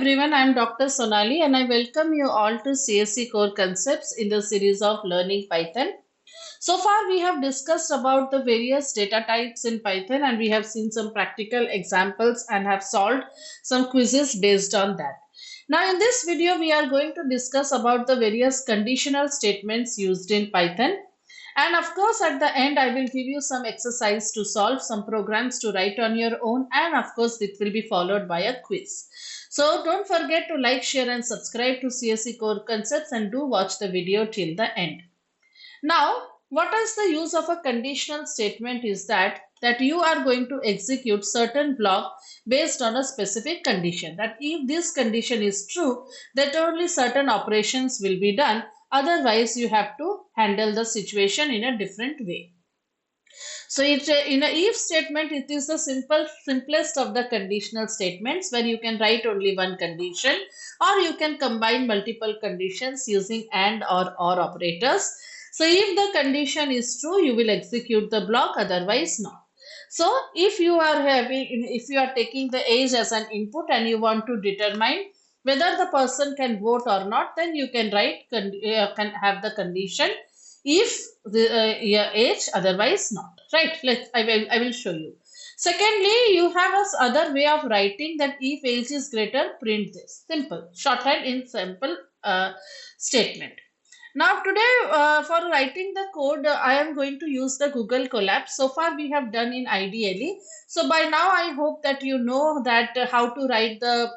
everyone, I am Dr. Sonali and I welcome you all to CSC Core Concepts in the series of Learning Python. So far we have discussed about the various data types in Python and we have seen some practical examples and have solved some quizzes based on that. Now in this video we are going to discuss about the various conditional statements used in Python. And of course, at the end, I will give you some exercise to solve, some programs to write on your own, and of course, it will be followed by a quiz. So don't forget to like, share, and subscribe to CSE Core Concepts and do watch the video till the end. Now, what is the use of a conditional statement is that you are going to execute certain block based on a specific condition. That if this condition is true, that only certain operations will be done. Otherwise, you have to handle the situation in a different way. So in a if statement, it is the simplest of the conditional statements where you can write only one condition or you can combine multiple conditions using and or operators. So if the condition is true, you will execute the block, otherwise not. So if you are taking the age as an input and you want to determine whether the person can vote or not, then you can can have the condition if the age, otherwise not, right? I will show you. Secondly, you have a other way of writing that if age is greater, print this. Simple shorthand in simple statement. Now today, for writing the code, I am going to use the Google Colab. So far we have done in IDLE. So by now I hope that you know that how to write the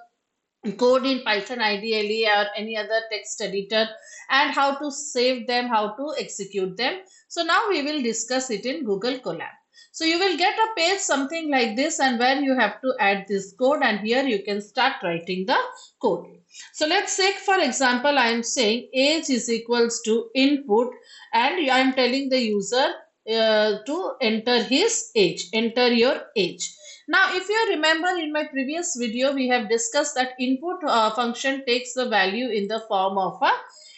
code in Python ideally or any other text editor, and how to save them, how to execute them. So now we will discuss it in Google Colab. So you will get a page something like this, and where you have to add this code, and here you can start writing the code. So let's say, for example, I am saying age is equals to input, and I am telling the user to enter his age, enter your age. Now, if you remember in my previous video, we have discussed that input function takes the value in the form of a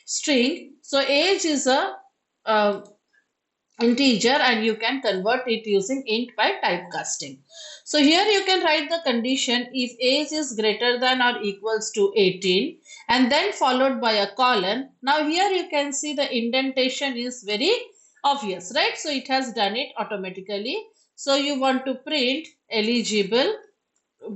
string. So, age is a integer and you can convert it using int by typecasting. So, here you can write the condition if age is greater than or equals to 18 and then followed by a colon. Now, here you can see the indentation is very obvious, right? So, it has done it automatically. So you want to print eligible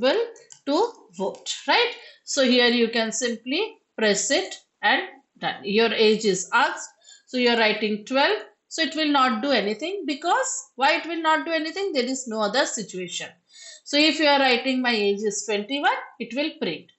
to vote, right? So here you can simply press it and done. Your age is asked. So you're writing 12. So it will not do anything, because why it will not do anything? There is no other situation. So if you are writing my age is 21, it will print.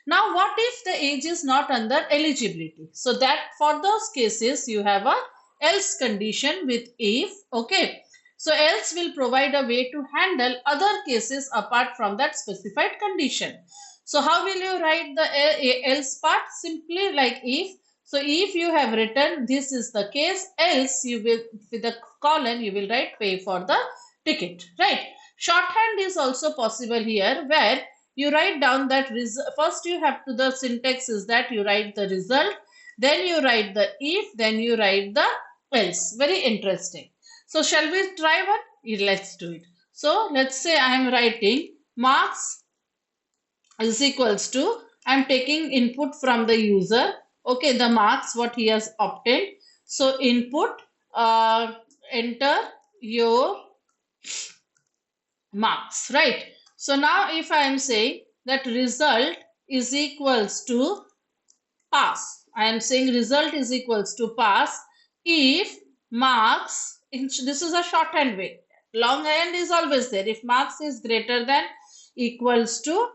Now what if the age is not under eligibility? So that for those cases you have a else condition with if, okay. So else will provide a way to handle other cases apart from that specified condition. So how will you write the else part? Simply like if. So if you have written this is the case, else you will, with the colon, you will write pay for the ticket, right? Shorthand is also possible here, where you write down that first you have to, the syntax is that you write the result, then you write the if, then you write the else. Very interesting. So shall we try one? Let's do it. So let's say I am writing marks is equals to, I am taking input from the user. Okay, the marks what he has obtained. So input, enter your marks, right? So now if I am saying that result is equals to pass, I am saying result is equals to pass if marks, this is a shorthand way, long hand is always there. If marks is greater than equals to,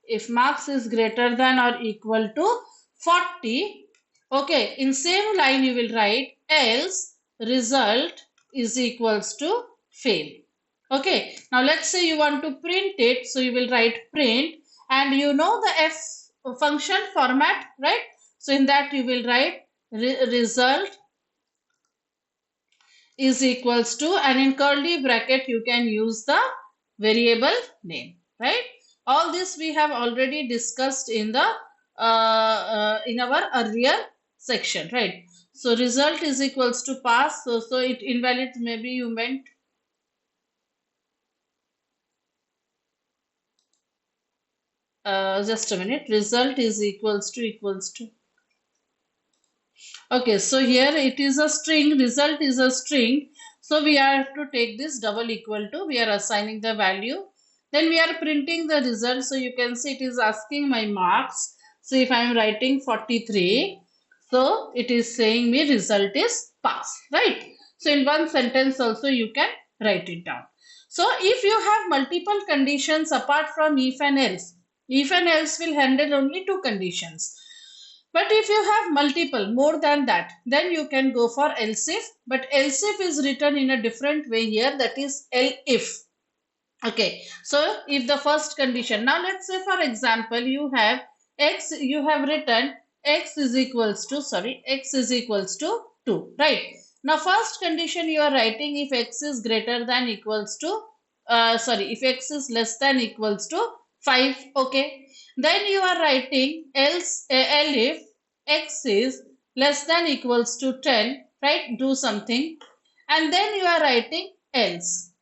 if marks is greater than or equal to 40, okay, in same line you will write else result is equals to fail. Okay, now let's say you want to print it, so you will write print, and you know the f function format, right? So in that you will write result is equals to, and in curly bracket you can use the variable name, right? All this we have already discussed in the in our earlier section, right? So result is equals to pass, so it invalid, maybe you meant just a minute, result is equals to. Okay, so here it is a string, result is a string. So we have to take this double equal to, we are assigning the value. Then we are printing the result. So you can see it is asking my marks. So if I am writing 43, so it is saying me result is pass, right? So in one sentence also you can write it down. So if you have multiple conditions apart from if and else will handle only two conditions. But if you have multiple, more than that, then you can go for else if. But else if is written in a different way here, that is elif. Okay, so if the first condition, now let's say for example, you have x, you have written x is equals to, x is equals to 2, right? Now first condition you are writing if x is greater than equals to, if x is less than equals to 5, okay. Then you are writing else, if x is less than equals to 10, right? Do something. And then you are writing else.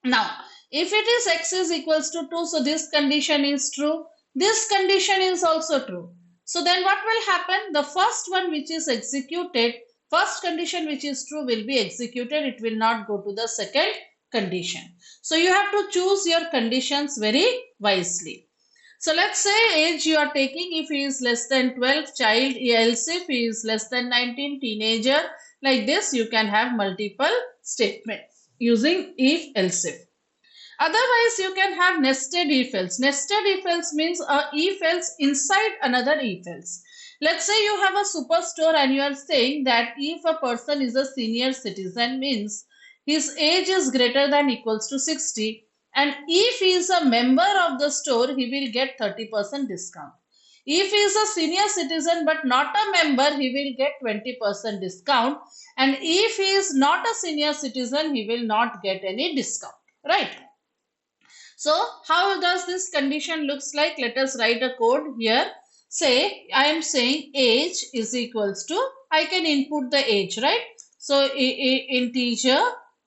Now, if it is x is equals to 2, so this condition is true. This condition is also true. So then what will happen? The first one which is executed, first condition which is true will be executed. It will not go to the second condition. So you have to choose your conditions very wisely. So let's say age you are taking, if he is less than 12, child, else if he is less than 19, teenager. Like this you can have multiple statements using if else if. Otherwise you can have nested if else. Nested if else means a if else inside another if else. Let's say you have a superstore and you are saying that if a person is a senior citizen, means his age is greater than equals to 60, and if he is a member of the store, he will get 30% discount. If he is a senior citizen but not a member, he will get 20% discount. And if he is not a senior citizen, he will not get any discount, right? So how does this condition looks like? Let us write a code here. Say I am saying age is equals to, I can input the age, right? So integer,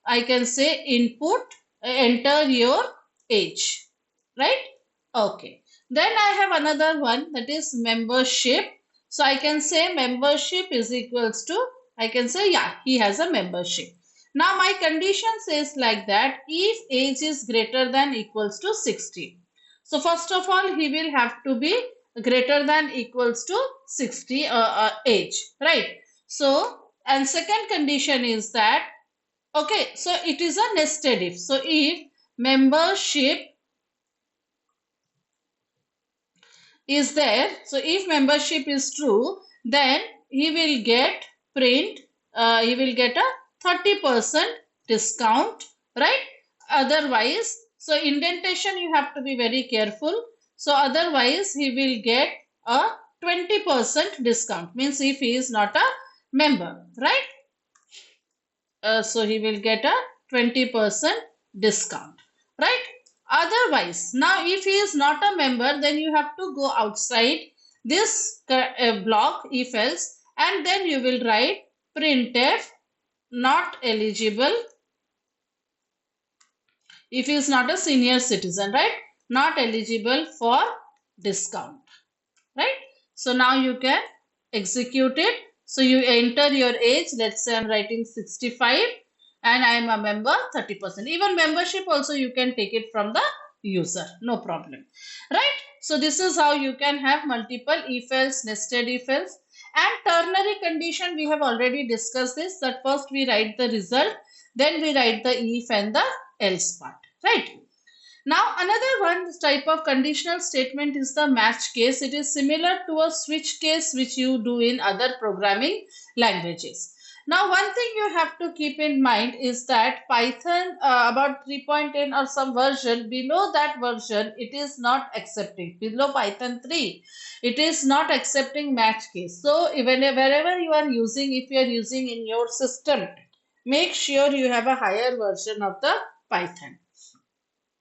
I can say input, enter your age, right? Okay. Then I have another one, that is membership. So I can say membership is equals to, I can say, yeah, he has a membership. Now my condition says like that, if age is greater than equals to 60. So first of all, he will have to be greater than equals to 60 age, right? So, and second condition is that, okay, so it is a nested if. So if membership is there, so if membership is true, then he will get he will get a 30% discount, right? Otherwise, so indentation you have to be very careful. So otherwise he will get a 20% discount, means if he is not a member, right? So he will get a 20% discount, right? Otherwise, now if he is not a member, then you have to go outside this block if else, and then you will write printf not eligible if he is not a senior citizen, right? Not eligible for discount, right? So now you can execute it. So you enter your age. Let's say I'm writing 65 and I am a member 30%. Even membership also you can take it from the user, no problem, right? So this is how you can have multiple if else, nested if else. And ternary condition, we have already discussed this, that first we write the result, then we write the if and the else part, right? Now another one type of conditional statement is the match case. It is similar to a switch case which you do in other programming languages. Now one thing you have to keep in mind is that Python about 3.10 or some version, below that version it is not accepting. Below Python 3 it is not accepting match case. So even wherever you are using, if you are using in your system, make sure you have a higher version of the Python.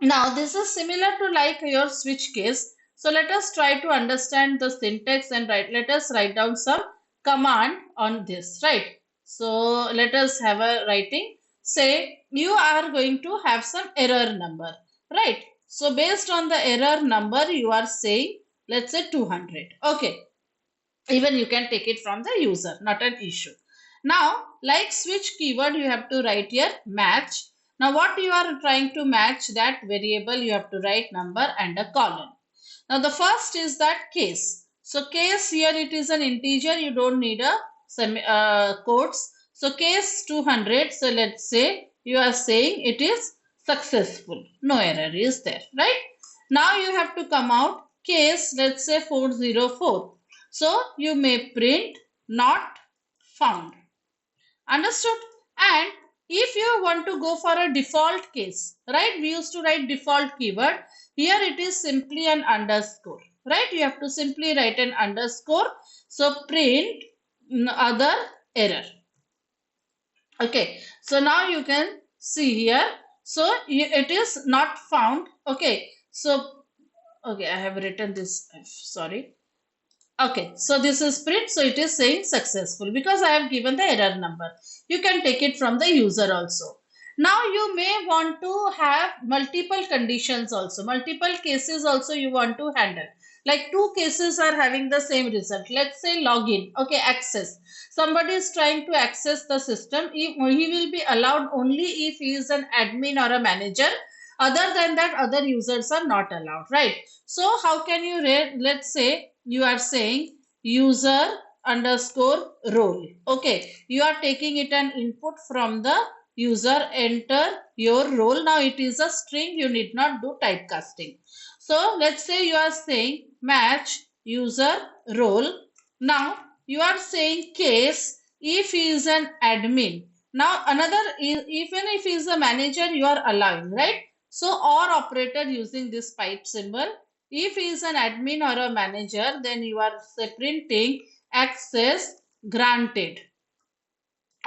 Now this is similar to like your switch case. So let us try to understand the syntax and let us write down some command on this, right? So let us have a writing. Say you are going to have some error number, right? So based on the error number, you are saying, let's say 200. Okay. Even you can take it from the user, not an issue. Now, like switch keyword, you have to write here match. Now, what you are trying to match, that variable, you have to write number and a colon. Now, the first is that case. So, case here, it is an integer. You don't need a quotes. So, case 200. So, let's say you are saying it is successful. No error is there, right? Now, you have to come out case, let's say 404. So, you may print not found. Understood? And if you want to go for a default case, right? We used to write default keyword. Here it is simply an underscore, right? You have to simply write an underscore. So print other error. Okay. So now you can see here. So it is not found. Okay. So, okay, I have written this. Sorry. Okay, so this is print, so it is saying successful because I have given the error number. You can take it from the user also. Now you may want to have multiple conditions also, multiple cases also you want to handle. Like two cases are having the same result. Let's say login, okay, access. Somebody is trying to access the system. He will be allowed only if he is an admin or a manager. Other than that, other users are not allowed, right? So how can you let's say you are saying user underscore role. Okay, you are taking it an input from the user, enter your role. Now it is a string, you need not do typecasting. So let's say you are saying match user role. Now you are saying case if he is an admin. Now another, even if he is a manager, you are allowing, right? So or operator using this pipe symbol. If he is an admin or a manager, then you are printing access granted.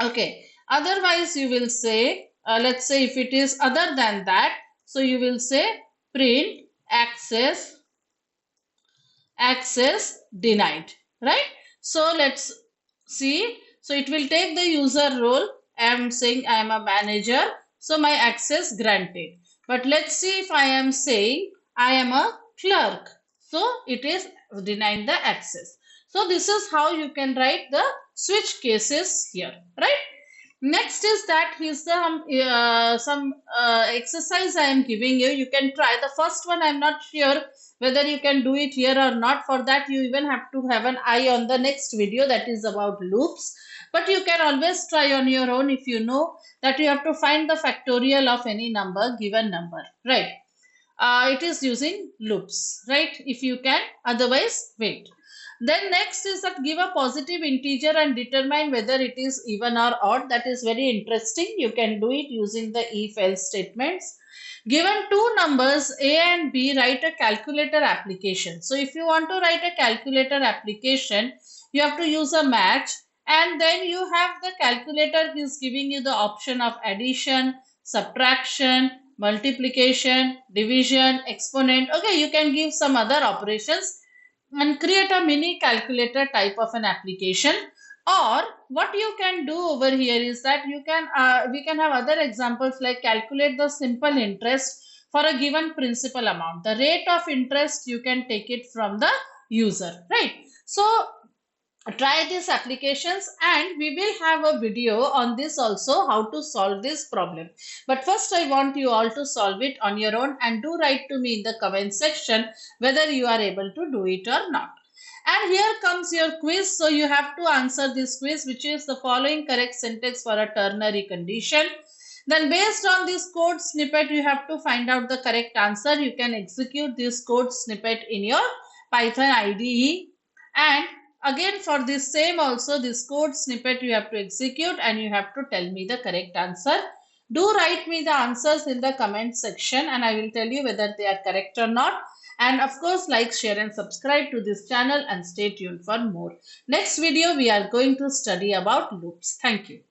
Okay. Otherwise, you will say, let's say if it is other than that, so you will say print access denied, right? So let's see. So it will take the user role. I am saying I am a manager, so my access granted. But let's see if I am saying I am a clerk, so it is denying the access. So this is how you can write the switch cases here, right? Next is that here's some exercise I am giving you. You can try the first one. I am not sure whether you can do it here or not. For that, you even have to have an eye on the next video that is about loops. But you can always try on your own if you know that you have to find the factorial of any number, given number, right? It is using loops, right? If you can, otherwise wait. Then next is that give a positive integer and determine whether it is even or odd. That is very interesting. You can do it using the if else statements. Given two numbers A and B, write a calculator application. So if you want to write a calculator application, you have to use a match, and then you have the calculator is giving you the option of addition, subtraction, multiplication, division, exponent. Okay, you can give some other operations and create a mini calculator type of an application. Or what you can do over here is that you can we can have other examples like calculate the simple interest for a given principal amount. The rate of interest you can take it from the user, right? So try these applications, and we will have a video on this also, how to solve this problem. But first I want you all to solve it on your own, and do write to me in the comment section whether you are able to do it or not. And here comes your quiz. So you have to answer this quiz, which is the following correct syntax for a ternary condition. Then based on this code snippet, you have to find out the correct answer. You can execute this code snippet in your Python IDE. And again, for this same also, this code snippet you have to execute, and you have to tell me the correct answer. Do write me the answers in the comment section, and I will tell you whether they are correct or not. And of course, like, share and subscribe to this channel, and stay tuned for more. Next video, we are going to study about loops. Thank you.